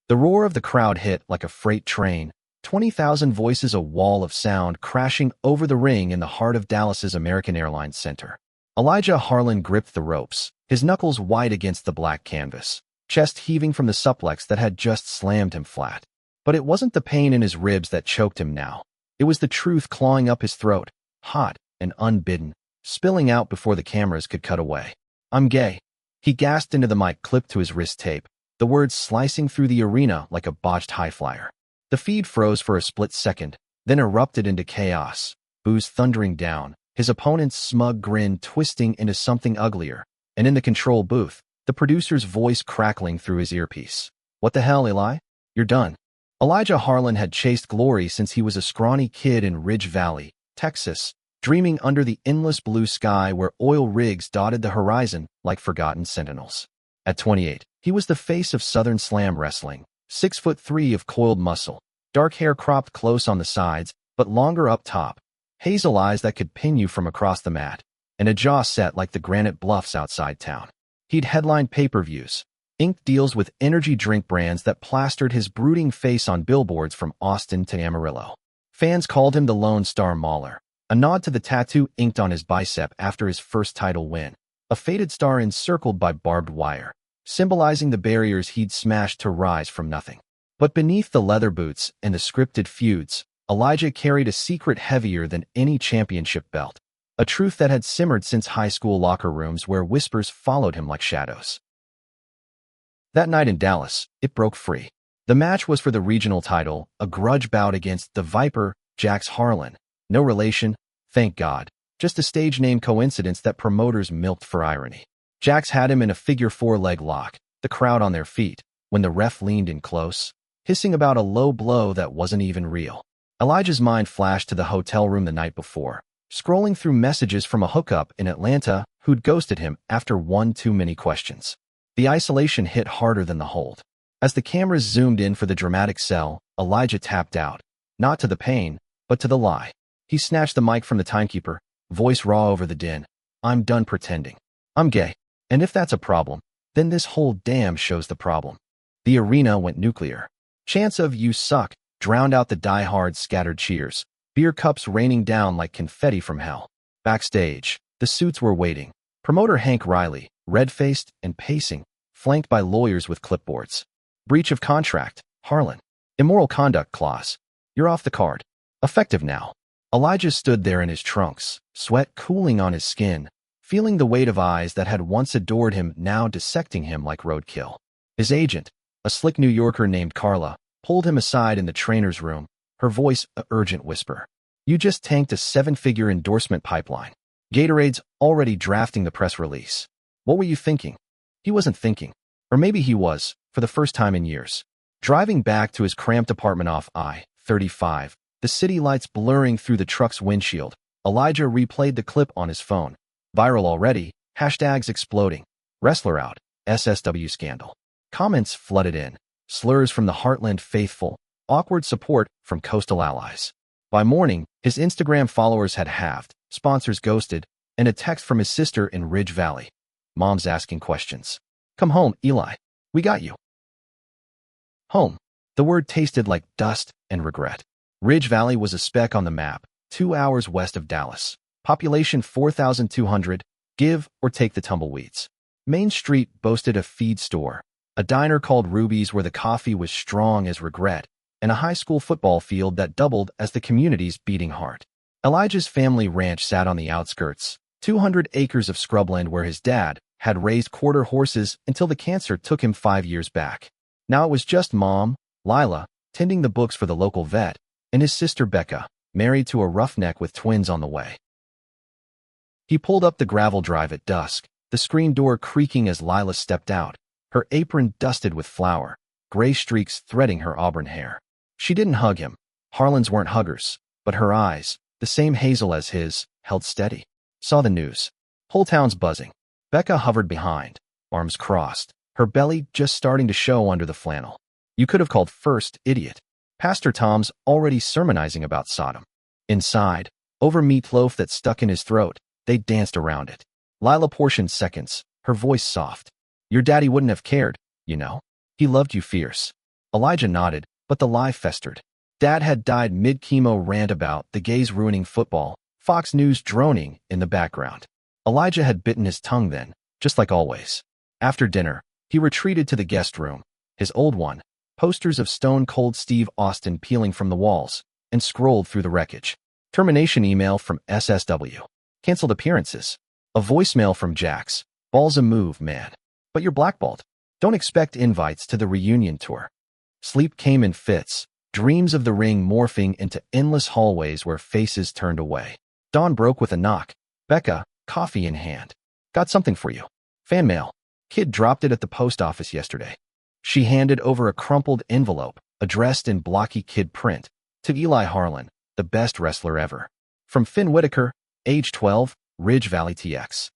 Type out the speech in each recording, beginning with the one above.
The roar of the crowd hit like a freight train, 20,000 voices, a wall of sound crashing over the ring in the heart of Dallas's American Airlines Center. Elijah Harlan gripped the ropes, his knuckles white against the black canvas, chest heaving from the suplex that had just slammed him flat. But it wasn't the pain in his ribs that choked him now. It was the truth clawing up his throat, hot and unbidden, spilling out before the cameras could cut away. "I'm gay." He gasped into the mic clipped to his wrist tape, the words slicing through the arena like a botched high flyer. The feed froze for a split second, then erupted into chaos, boos thundering down, his opponent's smug grin twisting into something uglier, and in the control booth, the producer's voice crackling through his earpiece. "What the hell, Eli? You're done." Elijah Harlan had chased glory since he was a scrawny kid in Ridge Valley, Texas, dreaming under the endless blue sky where oil rigs dotted the horizon like forgotten sentinels. At 28, he was the face of Southern Slam wrestling, 6'3" of coiled muscle, dark hair cropped close on the sides, but longer up top, hazel eyes that could pin you from across the mat, and a jaw set like the granite bluffs outside town. He'd headlined pay-per-views, inked deals with energy drink brands that plastered his brooding face on billboards from Austin to Amarillo. Fans called him the Lone Star Mauler, a nod to the tattoo inked on his bicep after his first title win, a faded star encircled by barbed wire, symbolizing the barriers he'd smashed to rise from nothing. But beneath the leather boots and the scripted feuds, Elijah carried a secret heavier than any championship belt, a truth that had simmered since high school locker rooms where whispers followed him like shadows. That night in Dallas, it broke free. The match was for the regional title, a grudge bout against the Viper, Jax Harlan. No relation, thank God, just a stage name coincidence that promoters milked for irony. Jax had him in a figure-4 leg lock, the crowd on their feet, when the ref leaned in close, hissing about a low blow that wasn't even real. Elijah's mind flashed to the hotel room the night before, scrolling through messages from a hookup in Atlanta who'd ghosted him after one too many questions. The isolation hit harder than the hold. As the cameras zoomed in for the dramatic sell, Elijah tapped out, not to the pain, but to the lie. He snatched the mic from the timekeeper, voice raw over the din. "I'm done pretending. I'm gay. And if that's a problem, then this whole damn show's the problem." The arena went nuclear. Chants of "you suck" drowned out the die-hard scattered cheers, beer cups raining down like confetti from hell. Backstage, the suits were waiting. Promoter Hank Riley, red-faced and pacing, flanked by lawyers with clipboards. "Breach of contract, Harlan. Immoral conduct clause. You're off the card. Effective now." Elijah stood there in his trunks, sweat cooling on his skin, feeling the weight of eyes that had once adored him now dissecting him like roadkill. His agent, a slick New Yorker named Carla, pulled him aside in the trainer's room, her voice an urgent whisper. "You just tanked a 7-figure endorsement pipeline. Gatorade's already drafting the press release. What were you thinking?" He wasn't thinking. Or maybe he was, for the first time in years. Driving back to his cramped apartment off I-35, the city lights blurring through the truck's windshield, Elijah replayed the clip on his phone. Viral already, hashtags exploding. Wrestler out, SSW scandal. Comments flooded in, slurs from the Heartland faithful, awkward support from coastal allies. By morning, his Instagram followers had halved, sponsors ghosted, and a text from his sister in Ridge Valley. Mom's asking questions. "Come home, Eli. We got you." Home. The word tasted like dust and regret. Ridge Valley was a speck on the map, 2 hours west of Dallas. Population 4,200, give or take the tumbleweeds. Main Street boasted a feed store, a diner called Ruby's where the coffee was strong as regret, and a high school football field that doubled as the community's beating heart. Elijah's family ranch sat on the outskirts, 200 acres of scrubland where his dad had raised quarter horses until the cancer took him 5 years back. Now it was just Mom, Lila, tending the books for the local vet, and his sister Becca, married to a roughneck with twins on the way. He pulled up the gravel drive at dusk, the screen door creaking as Lila stepped out, her apron dusted with flour, gray streaks threading her auburn hair. She didn't hug him. Harlan's weren't huggers, but her eyes, the same hazel as his, held steady. Saw the news. Whole town's buzzing. Becca hovered behind, arms crossed, her belly just starting to show under the flannel. You could have called first, idiot. Pastor Tom's already sermonizing about Sodom. Inside, over meatloaf that stuck in his throat, they danced around it. Lila portioned seconds, her voice soft. Your daddy wouldn't have cared, you know. He loved you fierce. Elijah nodded, but the lie festered. Dad had died mid-chemo rant about the gays ruining football, Fox News droning in the background. Elijah had bitten his tongue then, just like always. After dinner, he retreated to the guest room, his old one, posters of Stone Cold Steve Austin peeling from the walls, and scrolled through the wreckage. Termination email from SSW. Canceled appearances. A voicemail from Jax. Ball's a move, man. But you're blackballed. Don't expect invites to the reunion tour. Sleep came in fits, dreams of the ring morphing into endless hallways where faces turned away. Dawn broke with a knock. Becca, coffee in hand. Got something for you. Fan mail. Kid dropped it at the post office yesterday. She handed over a crumpled envelope, addressed in blocky kid print, to Eli Harlan, the best wrestler ever. From Finn Whitaker, age 12, Ridge Valley TX.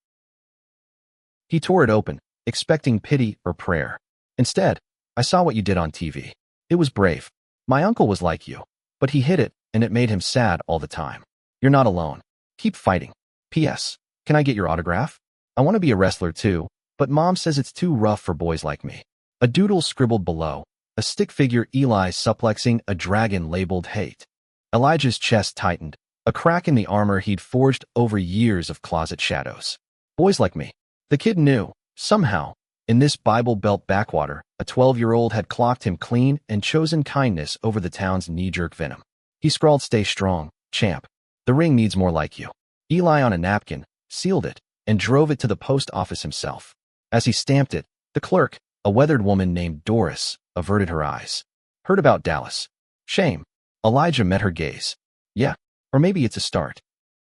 He tore it open, expecting pity or prayer. Instead, I saw what you did on TV. It was brave. My uncle was like you, but he hid it, and it made him sad all the time. You're not alone. Keep fighting. P.S. Can I get your autograph? I want to be a wrestler too, but Mom says it's too rough for boys like me. A doodle scribbled below, a stick figure Eli suplexing a dragon labeled hate. Elijah's chest tightened, a crack in the armor he'd forged over years of closet shadows. Boys like me. The kid knew, somehow, in this Bible Belt backwater, a 12-year-old had clocked him clean and chosen kindness over the town's knee-jerk venom. He scrawled, "Stay strong, champ. The ring needs more like you." Eli on a napkin, sealed it, and drove it to the post office himself. As he stamped it, the clerk, a weathered woman named Doris, averted her eyes. Heard about Dallas. Shame. Elijah met her gaze. Yeah, or maybe it's a start.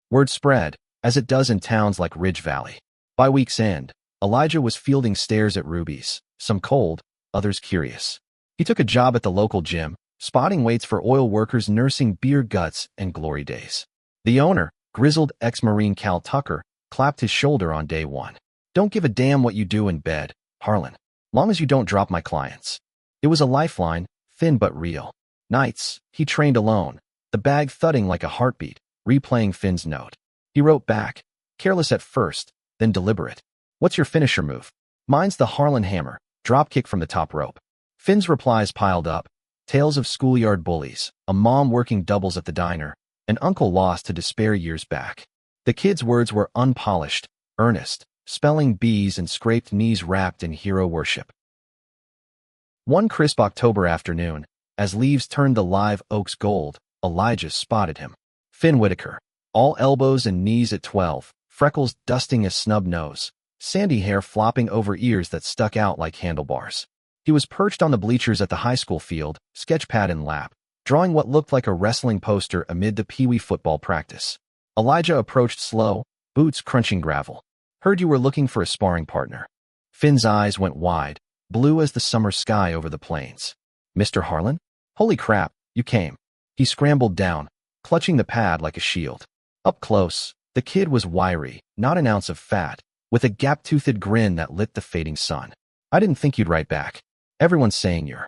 Word spread, as it does in towns like Ridge Valley. By week's end, Elijah was fielding stares at rubies, some cold, others curious. He took a job at the local gym, spotting weights for oil workers nursing beer guts and glory days. The owner, grizzled ex-Marine Cal Tucker, clapped his shoulder on day one. "Don't give a damn what you do in bed, Harlan. Long as you don't drop my clients." It was a lifeline, thin but real. Nights, he trained alone, the bag thudding like a heartbeat, replaying Finn's note. He wrote back, careless at first, then deliberate. "What's your finisher move?" "Mine's the Harlan Hammer, dropkick from the top rope." Finn's replies piled up. Tales of schoolyard bullies, a mom working doubles at the diner, an uncle lost to despair years back. The kid's words were unpolished, earnest, spelling bees and scraped knees wrapped in hero worship. One crisp October afternoon, as leaves turned the live oaks gold, Elijah spotted him. Finn Whitaker, all elbows and knees at 12, freckles dusting his snub nose, sandy hair flopping over ears that stuck out like handlebars. He was perched on the bleachers at the high school field, sketchpad in lap, drawing what looked like a wrestling poster amid the peewee football practice. Elijah approached slow, boots crunching gravel. "Heard you were looking for a sparring partner." Finn's eyes went wide, blue as the summer sky over the plains. "Mr. Harlan? Holy crap, you came." He scrambled down, clutching the pad like a shield. Up close, the kid was wiry, not an ounce of fat, with a gap-toothed grin that lit the fading sun. "I didn't think you'd write back. Everyone's saying you're,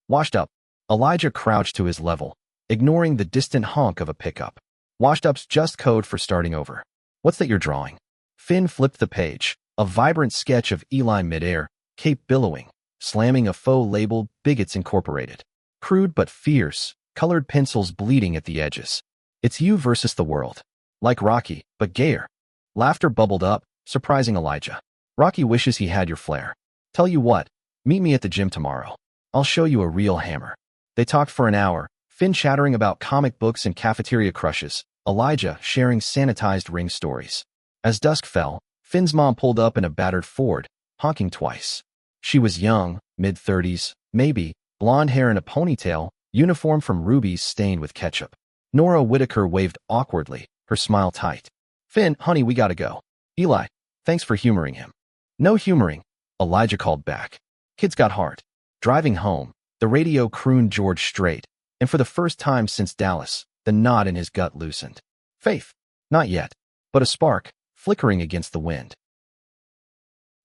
washed up." Elijah crouched to his level, ignoring the distant honk of a pickup. "Washed up's just code for starting over." "What's that you're drawing?" Finn flipped the page, a vibrant sketch of Eli midair, cape billowing, slamming a faux labeled Bigots Incorporated. Crude but fierce, colored pencils bleeding at the edges. "It's you versus the world. Like Rocky, but gayer." Laughter bubbled up, surprising Elijah. "Rocky wishes he had your flair. Tell you what, meet me at the gym tomorrow. I'll show you a real hammer." They talked for an hour, Finn chattering about comic books and cafeteria crushes, Elijah sharing sanitized ring stories. As dusk fell, Finn's mom pulled up in a battered Ford, honking twice. She was young, mid-30s, maybe, blonde hair in a ponytail, uniform from Ruby's stained with ketchup. Nora Whitaker waved awkwardly, her smile tight. "Finn, honey, we gotta go." "Eli, thanks for humoring him." "No humoring," Elijah called back. Kid's got heart. Driving home, the radio crooned George Strait, and for the first time since Dallas, the knot in his gut loosened. Faith? Not yet, but a spark, flickering against the wind.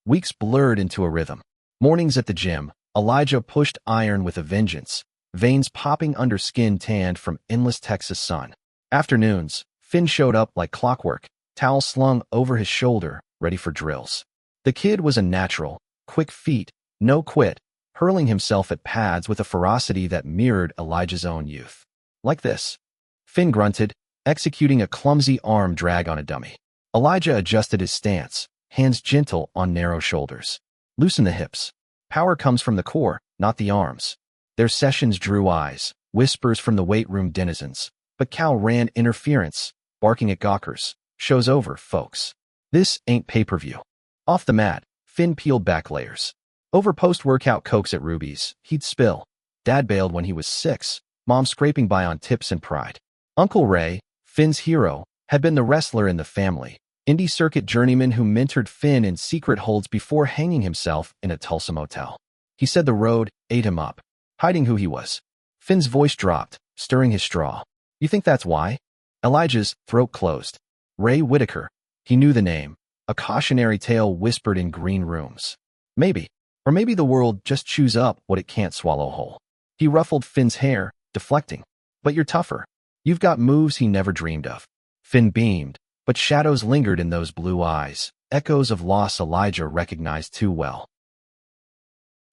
Weeks blurred into a rhythm. Mornings at the gym, Elijah pushed iron with a vengeance, veins popping under skin tanned from endless Texas sun. Afternoons, Finn showed up like clockwork, towel slung over his shoulder, ready for drills. The kid was a natural, quick feet, no quit, hurling himself at pads with a ferocity that mirrored Elijah's own youth. Like this. Finn grunted, executing a clumsy arm drag on a dummy. Elijah adjusted his stance, hands gentle on narrow shoulders. Loosen the hips. Power comes from the core, not the arms. Their sessions drew eyes, whispers from the weight room denizens, but Cal ran interference, barking at gawkers. Show's over, folks. This ain't pay-per-view. Off the mat, Finn peeled back layers. Over post-workout cokes at Ruby's, he'd spill. Dad bailed when he was 6, Mom scraping by on tips and pride. Uncle Ray, Finn's hero, had been the wrestler in the family, indie circuit journeyman who mentored Finn in secret holds before hanging himself in a Tulsa motel. He said the road ate him up, hiding who he was. Finn's voice dropped, stirring his straw. You think that's why? Elijah's throat closed. Ray Whitaker. He knew the name. A cautionary tale whispered in green rooms. Maybe. Or maybe the world just chews up what it can't swallow whole. He ruffled Finn's hair, deflecting. But you're tougher. You've got moves he never dreamed of. Finn beamed, but shadows lingered in those blue eyes, echoes of loss Elijah recognized too well.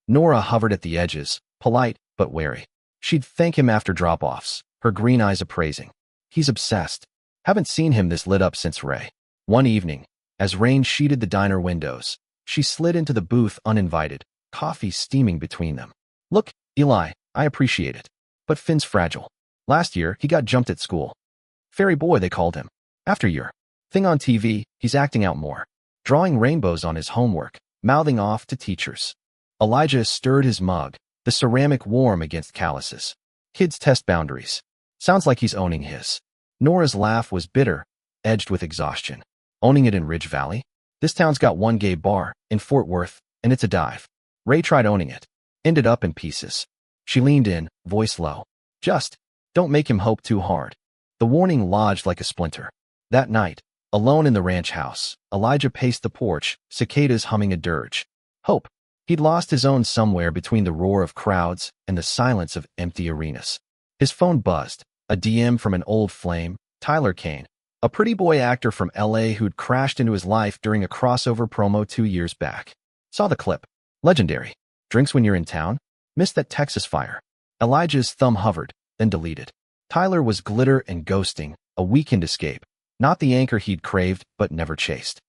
Nora hovered at the edges, polite but wary. She'd thank him after drop-offs, her green eyes appraising. He's obsessed. Haven't seen him this lit up since Ray. One evening, as rain sheeted the diner windows, she slid into the booth uninvited, coffee steaming between them. Look, Eli, I appreciate it. But Finn's fragile. Last year, he got jumped at school. Fairy boy, they called him. After year. Thing on TV, he's acting out more. Drawing rainbows on his homework, mouthing off to teachers. Elijah stirred his mug, the ceramic warm against calluses. Kids test boundaries. Sounds like he's owning his. Nora's laugh was bitter, edged with exhaustion. Owning it in Ridge Valley? This town's got one gay bar, in Fort Worth, and it's a dive. Ray tried owning it. Ended up in pieces. She leaned in, voice low. Just, don't make him hope too hard. The warning lodged like a splinter. That night, alone in the ranch house, Elijah paced the porch, cicadas humming a dirge. Hope. He'd lost his own somewhere between the roar of crowds and the silence of empty arenas. His phone buzzed, a DM from an old flame, Tyler Kane, a pretty boy actor from LA who'd crashed into his life during a crossover promo 2 years back. Saw the clip. Legendary. Drinks when you're in town? Missed that Texas fire. Elijah's thumb hovered, then deleted. Tyler was glitter and ghosting, a weekend escape, not the anchor he'd craved but never chased.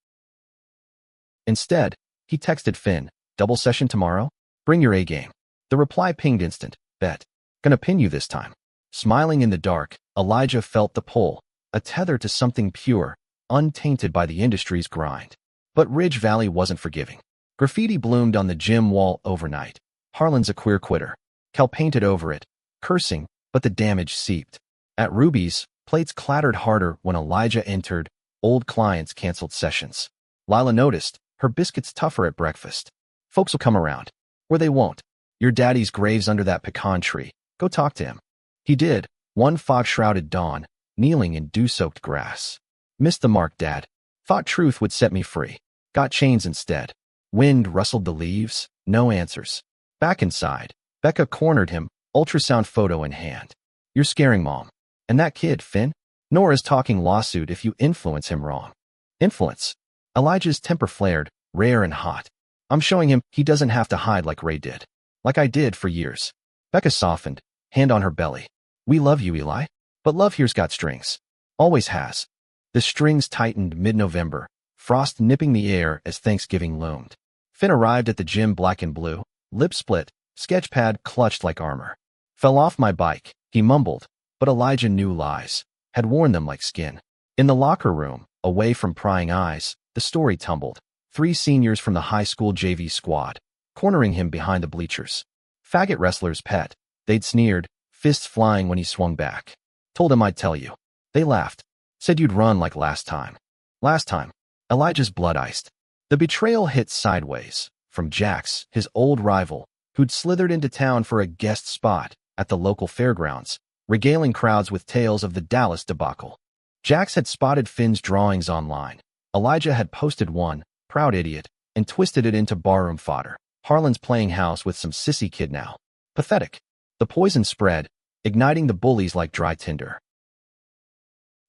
Instead, he texted Finn, double session tomorrow? Bring your A-game. The reply pinged instant, bet. Gonna pin you this time. Smiling in the dark, Elijah felt the pull, a tether to something pure, untainted by the industry's grind. But Ridge Valley wasn't forgiving. Graffiti bloomed on the gym wall overnight. Harlan's a queer quitter. Cal painted over it, cursing, but the damage seeped. At Ruby's, plates clattered harder when Elijah entered. Old clients canceled sessions. Lila noticed, her biscuits tougher at breakfast. Folks will come around. Or they won't. Your daddy's grave's under that pecan tree. Go talk to him. He did, one fog-shrouded dawn, kneeling in dew-soaked grass. Missed the mark, Dad. Thought truth would set me free. Got chains instead. Wind rustled the leaves, no answers. Back inside, Becca cornered him, ultrasound photo in hand. You're scaring Mom. And that kid, Finn? Nora's talking lawsuit if you influence him wrong. Influence? Elijah's temper flared, rare and hot. I'm showing him he doesn't have to hide like Ray did. Like I did for years. Becca softened, hand on her belly. We love you, Eli. But love here's got strings. Always has. The strings tightened mid-November, frost nipping the air as Thanksgiving loomed. Finn arrived at the gym black and blue, lip split, sketchpad clutched like armor. Fell off my bike, he mumbled, but Elijah knew lies, had worn them like skin. In the locker room, away from prying eyes, the story tumbled. 3 seniors from the high school JV squad, cornering him behind the bleachers. Faggot wrestler's pet. They'd sneered, fists flying when he swung back. Told him I'd tell you. They laughed. Said you'd run like last time. Last time. Elijah's blood iced. The betrayal hit sideways, from Jax, his old rival, who'd slithered into town for a guest spot at the local fairgrounds, regaling crowds with tales of the Dallas debacle. Jax had spotted Finn's drawings online. Elijah had posted one, proud idiot, and twisted it into barroom fodder. Harlan's playing house with some sissy kid now. Pathetic. The poison spread, igniting the bullies like dry tinder.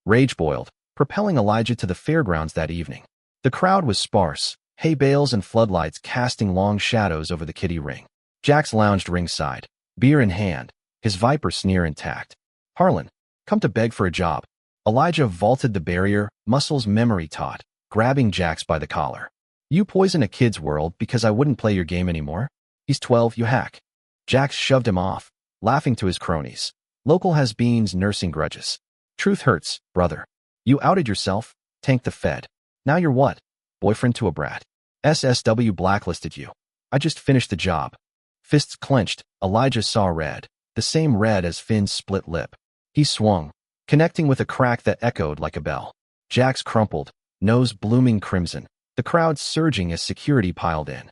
Rage boiled, propelling Elijah to the fairgrounds that evening. The crowd was sparse, hay bales and floodlights casting long shadows over the kiddie ring. Jax lounged ringside, beer in hand, his viper sneer intact. Harlan, come to beg for a job. Elijah vaulted the barrier, muscles memory taut, grabbing Jax by the collar. You poison a kid's world because I wouldn't play your game anymore? He's 12, you hack. Jax shoved him off, laughing to his cronies. Local has-beens nursing grudges. Truth hurts, brother. You outed yourself, tanked the Fed. Now you're what? Boyfriend to a brat. SSW blacklisted you. I just finished the job. Fists clenched, Elijah saw red, the same red as Finn's split lip. He swung, connecting with a crack that echoed like a bell. Jax crumpled, nose blooming crimson, the crowd surging as security piled in.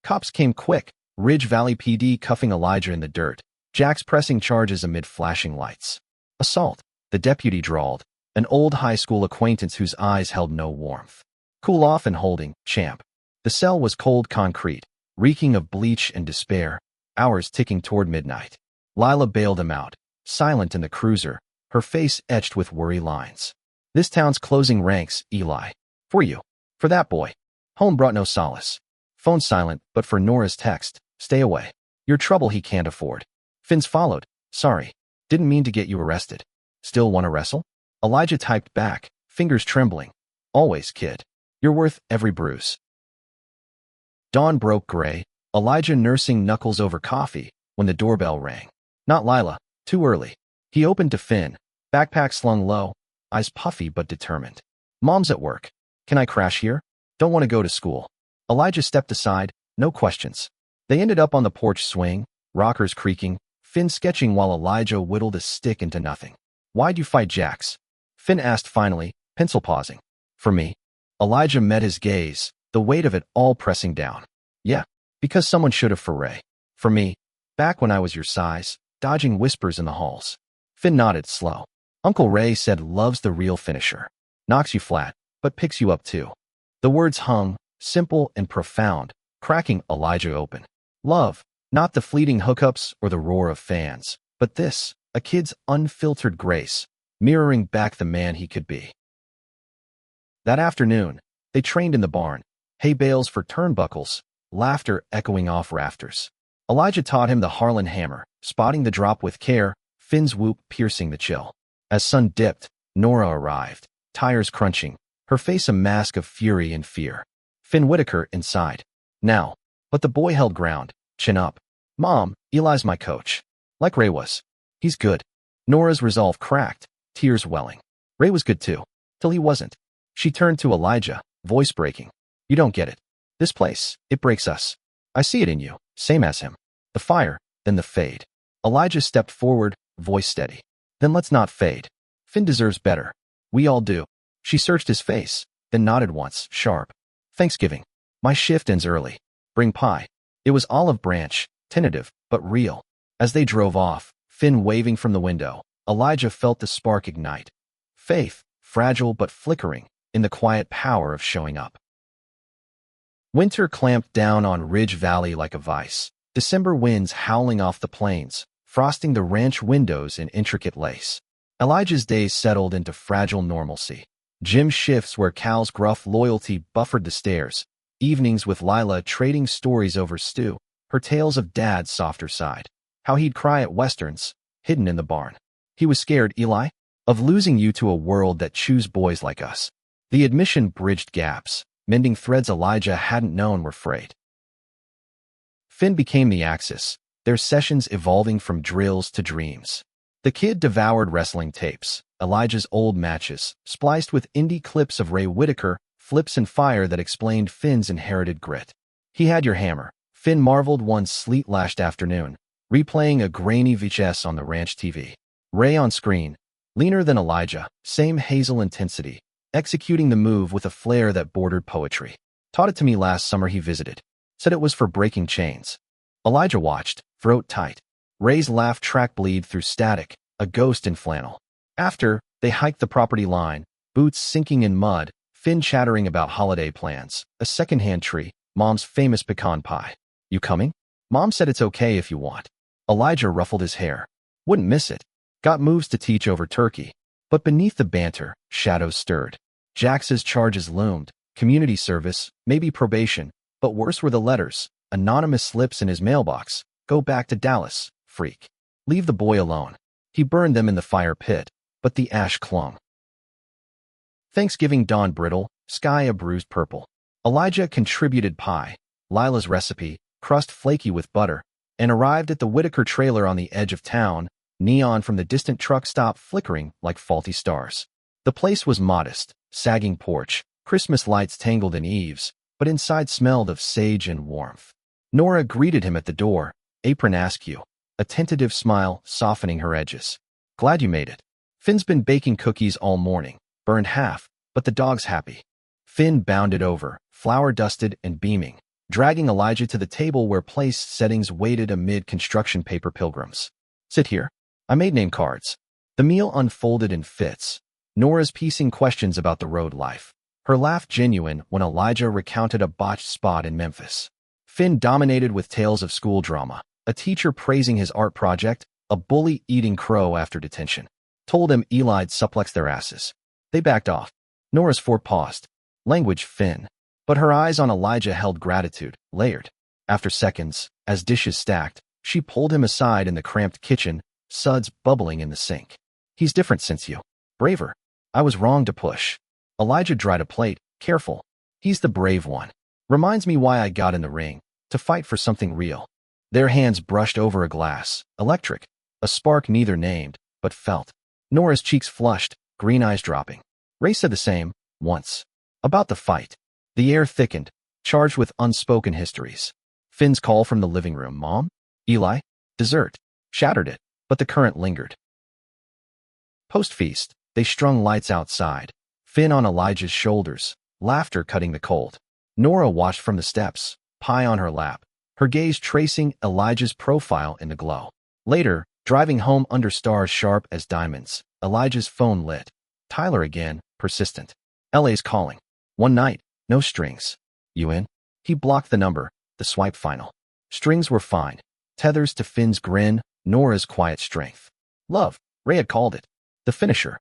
Cops came quick, Ridge Valley PD cuffing Elijah in the dirt, Jax pressing charges amid flashing lights. Assault, the deputy drawled, an old high school acquaintance whose eyes held no warmth. Cool off and holding, champ. The cell was cold concrete, reeking of bleach and despair, hours ticking toward midnight. Lila bailed him out, silent in the cruiser, her face etched with worry lines. This town's closing ranks, Eli. For you. For that boy. Home brought no solace. Phone silent, but for Nora's text, stay away. Your trouble he can't afford. Finn's followed. Sorry. Didn't mean to get you arrested. Still wanna wrestle? Elijah typed back, fingers trembling. Always, kid. You're worth every bruise. Dawn broke gray, Elijah nursing knuckles over coffee, when the doorbell rang. Not Lila, too early. He opened to Finn, backpack slung low, eyes puffy but determined. Mom's at work. Can I crash here? Don't want to go to school. Elijah stepped aside, no questions. They ended up on the porch swing, rockers creaking, Finn sketching while Elijah whittled a stick into nothing. Why'd you fight Jax? Finn asked finally, pencil pausing. For me. Elijah met his gaze, the weight of it all pressing down. Yeah, because someone should have for Ray. For me, back when I was your size, dodging whispers in the halls. Finn nodded slow. Uncle Ray said love's the real finisher. Knocks you flat, but picks you up too. The words hung, simple and profound, cracking Elijah open. Love, not the fleeting hookups or the roar of fans, but this, a kid's unfiltered grace, mirroring back the man he could be. That afternoon, they trained in the barn, hay bales for turnbuckles, laughter echoing off rafters. Elijah taught him the Harlan hammer, spotting the drop with care, Finn's whoop piercing the chill. As sun dipped, Nora arrived, tires crunching, her face a mask of fury and fear. Finn Whitaker inside. Now. But the boy held ground, chin up. Mom, Eli's my coach. Like Ray was. He's good. Nora's resolve cracked, tears welling. Ray was good too. Till he wasn't. She turned to Elijah, voice breaking. You don't get it. This place, it breaks us. I see it in you, same as him. The fire, then the fade. Elijah stepped forward, voice steady. Then let's not fade. Finn deserves better. We all do. She searched his face, then nodded once, sharp. Thanksgiving. My shift ends early. Bring pie. It was olive branch, tentative, but real. As they drove off, Finn waving from the window, Elijah felt the spark ignite. Faith, fragile but flickering, in the quiet power of showing up. Winter clamped down on Ridge Valley like a vice. December winds howling off the plains, frosting the ranch windows in intricate lace. Elijah's days settled into fragile normalcy. Gym shifts where Cal's gruff loyalty buffered the stairs. Evenings with Lila trading stories over stew, her tales of Dad's softer side. How he'd cry at westerns, hidden in the barn. He was scared, Eli, of losing you to a world that chews boys like us. The admission bridged gaps, mending threads Elijah hadn't known were frayed. Finn became the axis, their sessions evolving from drills to dreams. The kid devoured wrestling tapes, Elijah's old matches, spliced with indie clips of Ray Whitaker, flips and fire that explained Finn's inherited grit. He had your hammer, Finn marveled one sleet-lashed afternoon, replaying a grainy VHS on the ranch TV. Ray on screen, leaner than Elijah, same hazel intensity, executing the move with a flair that bordered poetry. Taught it to me last summer he visited. Said it was for breaking chains. Elijah watched, throat tight. Ray's laugh track bleed through static, a ghost in flannel. After, they hiked the property line, boots sinking in mud, Finn chattering about holiday plans, a secondhand tree, Mom's famous pecan pie. You coming? Mom said it's okay if you want. Elijah ruffled his hair. Wouldn't miss it. Got moves to teach over turkey. But beneath the banter, shadows stirred. Jax's charges loomed, community service, maybe probation, but worse were the letters, Anonymous slips in his mailbox. Go back to Dallas, freak. Leave the boy alone. He burned them in the fire pit, but the ash clung. Thanksgiving dawn brittle, sky a bruised purple. Elijah contributed pie, Lila's recipe, crust flaky with butter, and arrived at the Whitaker trailer on the edge of town, neon from the distant truck stop flickering like faulty stars. The place was modest, sagging porch, Christmas lights tangled in eaves, but inside smelled of sage and warmth. Nora greeted him at the door, apron askew, a tentative smile softening her edges. Glad you made it. Finn's been baking cookies all morning, burned half, but the dog's happy. Finn bounded over, flour-dusted and beaming, dragging Elijah to the table where place settings waited amid construction paper pilgrims. Sit here. I made name cards. The meal unfolded in fits. Nora's piecing questions about the road life. Her laugh genuine when Elijah recounted a botched spot in Memphis. Finn dominated with tales of school drama, a teacher praising his art project, a bully eating crow after detention. Told him Eli'd suplex their asses. They backed off. Nora's forepaused. Language Finn. But her eyes on Elijah held gratitude, layered. After seconds, as dishes stacked, she pulled him aside in the cramped kitchen, suds bubbling in the sink. He's different since you. Braver. I was wrong to push. Elijah dried a plate, careful. He's the brave one. Reminds me why I got in the ring, to fight for something real. Their hands brushed over a glass, electric, a spark neither named, but felt. Nora's cheeks flushed, green eyes dropping. Ray said the same, once. About the fight. The air thickened, charged with unspoken histories. Finn's call from the living room, Mom? Eli? Dessert. Shattered it, but the current lingered. Post-feast, they strung lights outside. Finn on Elijah's shoulders, laughter cutting the cold. Nora watched from the steps, pie on her lap, her gaze tracing Elijah's profile in the glow. Later, driving home under stars sharp as diamonds, Elijah's phone lit. Tyler again, persistent. LA's calling. One night, no strings. You in? He blocked the number, the swipe final. Strings were fine. Tethers to Finn's grin, Nora's quiet strength. Love, Ray had called it. The finisher.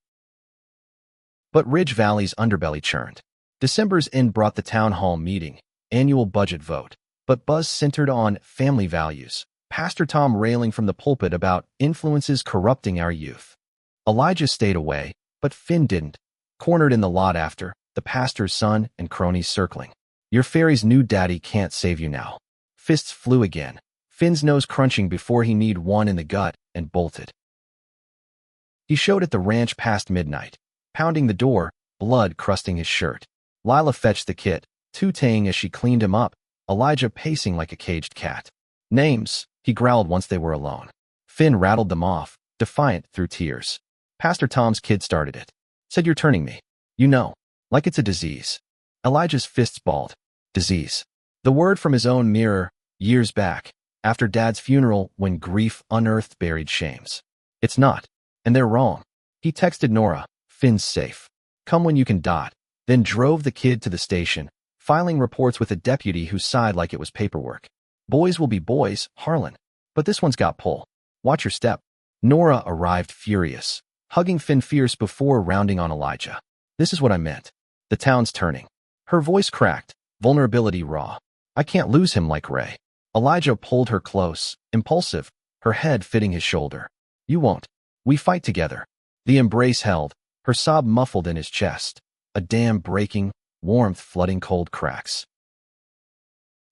But Ridge Valley's underbelly churned. December's end brought the town hall meeting, annual budget vote, but buzz centered on family values. Pastor Tom railing from the pulpit about influences corrupting our youth. Elijah stayed away, but Finn didn't. Cornered in the lot after, the pastor's son and cronies circling. Your fairy's new daddy can't save you now. Fists flew again. Finn's nose crunching before he kneed one in the gut and bolted. He showed at the ranch past midnight, pounding the door, blood crusting his shirt. Lila fetched the kit, tootaying as she cleaned him up, Elijah pacing like a caged cat. Names, he growled once they were alone. Finn rattled them off, defiant through tears. Pastor Tom's kid started it. Said you're turning me. You know, like it's a disease. Elijah's fists balled. Disease. The word from his own mirror, years back, after Dad's funeral when grief unearthed buried shames. It's not. And they're wrong. He texted Nora, Finn's safe. Come when you can. Then drove the kid to the station, filing reports with a deputy who sighed like it was paperwork. Boys will be boys, Harlan. But this one's got pull. Watch your step. Nora arrived furious, hugging Finn fierce before rounding on Elijah. This is what I meant. The town's turning. Her voice cracked, vulnerability raw. I can't lose him like Ray. Elijah pulled her close, impulsive, her head fitting his shoulder. You won't. We fight together. The embrace held, her sob muffled in his chest. A dam breaking, warmth flooding cold cracks.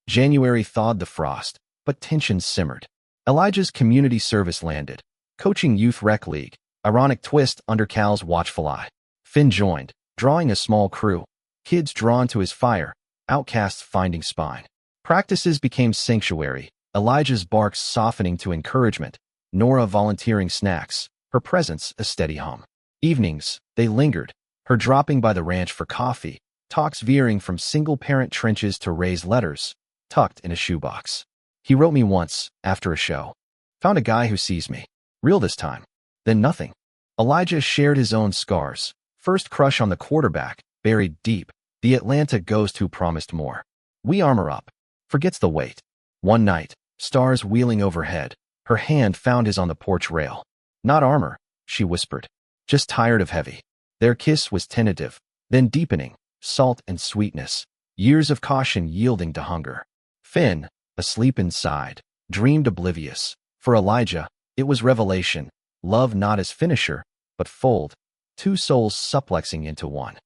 January thawed the frost, but tensions simmered. Elijah's community service landed, coaching youth rec league, ironic twist under Cal's watchful eye. Finn joined, drawing a small crew, kids drawn to his fire, outcasts finding spine. Practices became sanctuary, Elijah's barks softening to encouragement, Nora volunteering snacks, her presence a steady hum. Evenings, they lingered, her dropping by the ranch for coffee, talks veering from single-parent trenches to raised letters, tucked in a shoebox. He wrote me once, after a show. Found a guy who sees me. Real this time. Then nothing. Elijah shared his own scars. First crush on the quarterback, buried deep. The Atlanta ghost who promised more. We armor up. Forgets the weight. One night, stars wheeling overhead. Her hand found his on the porch rail. Not armor, she whispered. Just tired of heavy. Their kiss was tentative, then deepening, salt and sweetness. Years of caution yielding to hunger. Finn, asleep inside, dreamed oblivious. For Elijah, it was revelation, love not as finisher, but fold, two souls supplexing into one.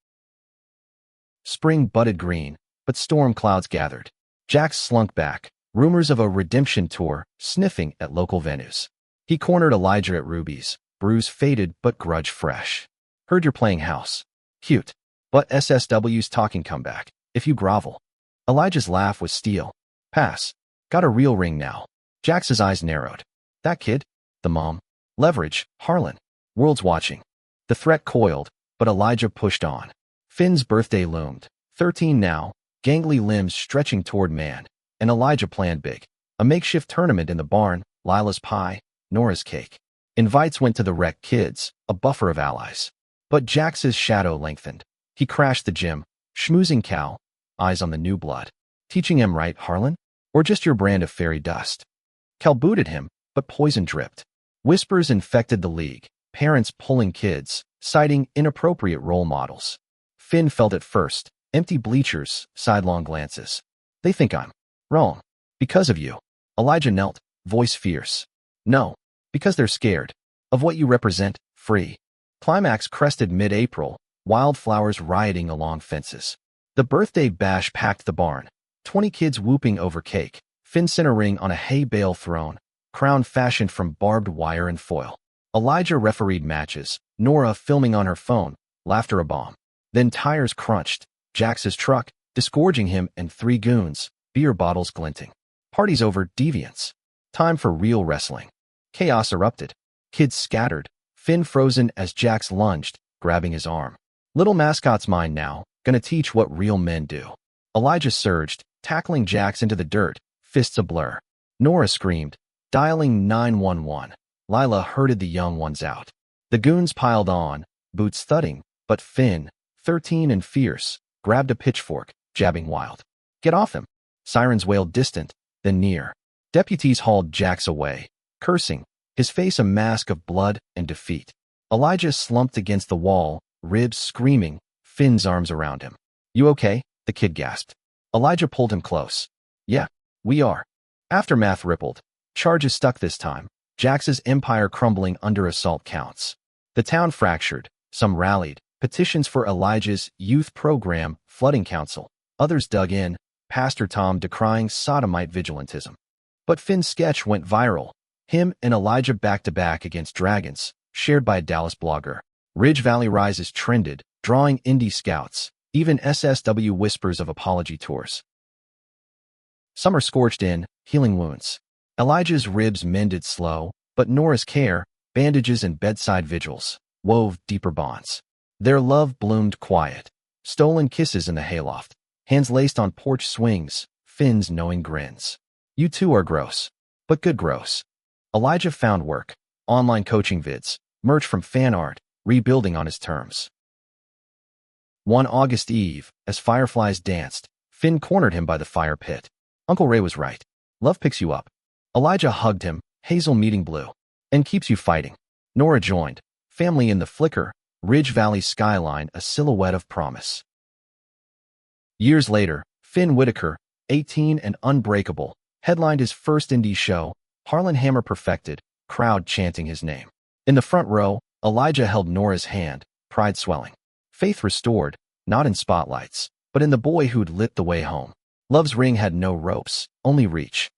Spring budded green, but storm clouds gathered. Jax slunk back, rumors of a redemption tour sniffing at local venues. He cornered Elijah at Ruby's, bruise faded but grudge fresh. Heard you're playing house. Cute. But SSW's talking comeback, if you grovel. Elijah's laugh was steel. Pass. Got a real ring now. Jax's eyes narrowed. That kid? The mom. Leverage, Harlan. World's watching. The threat coiled, but Elijah pushed on. Finn's birthday loomed. 13 now, gangly limbs stretching toward man. And Elijah planned big. A makeshift tournament in the barn, Lila's pie, Nora's cake. Invites went to the rec kids, a buffer of allies. But Jax's shadow lengthened. He crashed the gym, schmoozing Cal, eyes on the new blood. Teaching him right, Harlan? Or just your brand of fairy dust? Cal booted him, but poison dripped. Whispers infected the league, parents pulling kids, citing inappropriate role models. Finn felt it first, empty bleachers, sidelong glances. They think I'm wrong. Because of you. Elijah knelt, voice fierce. No. Because they're scared. Of what you represent, free. Climax crested mid-April, wildflowers rioting along fences. The birthday bash packed the barn. 20 kids whooping over cake. Finn sent a ring on a hay bale throne, crown fashioned from barbed wire and foil. Elijah refereed matches, Nora filming on her phone, laughter a bomb. Then tires crunched, Jax's truck, disgorging him and 3 goons, beer bottles glinting. Parties over, deviants. Time for real wrestling. Chaos erupted. Kids scattered, Finn frozen as Jax lunged, grabbing his arm. Little mascot's mine now, gonna teach what real men do. Elijah surged, tackling Jax into the dirt, fists a blur. Nora screamed, dialing 911. Lila herded the young ones out. The goons piled on, boots thudding, but Finn, 13 and fierce, grabbed a pitchfork, jabbing wild. Get off him. Sirens wailed distant, then near. Deputies hauled Jax away, cursing, his face a mask of blood and defeat. Elijah slumped against the wall, ribs screaming, Finn's arms around him. You okay? The kid gasped. Elijah pulled him close. Yeah, we are. Aftermath rippled. Charges stuck this time. Jax's empire crumbling under assault counts. The town fractured. Some rallied. Petitions for Elijah's youth program, flooding council. Others dug in. Pastor Tom decrying sodomite vigilantism. But Finn's sketch went viral. Him and Elijah back-to-back against dragons, shared by a Dallas blogger. Ridge Valley Rises trended, drawing indie scouts, even SSW whispers of apology tours. Summer scorched in, healing wounds. Elijah's ribs mended slow, but Nora's care, bandages and bedside vigils, wove deeper bonds. Their love bloomed quiet. Stolen kisses in the hayloft, hands laced on porch swings, Finn's knowing grins. You two are gross, but good gross. Elijah found work, online coaching vids, merch from fan art, rebuilding on his terms. One August Eve, as fireflies danced, Finn cornered him by the fire pit. Uncle Ray was right. Love picks you up. Elijah hugged him, hazel meeting blue, and keeps you fighting. Nora joined, family in the flicker, Ridge Valley skyline a silhouette of promise. Years later, Finn Whitaker, 18 and unbreakable, headlined his first indie show, Harlan Hammer perfected, crowd chanting his name. In the front row, Elijah held Nora's hand, pride swelling. Faith restored, not in spotlights, but in the boy who'd lit the way home. Love's ring had no ropes, only reach.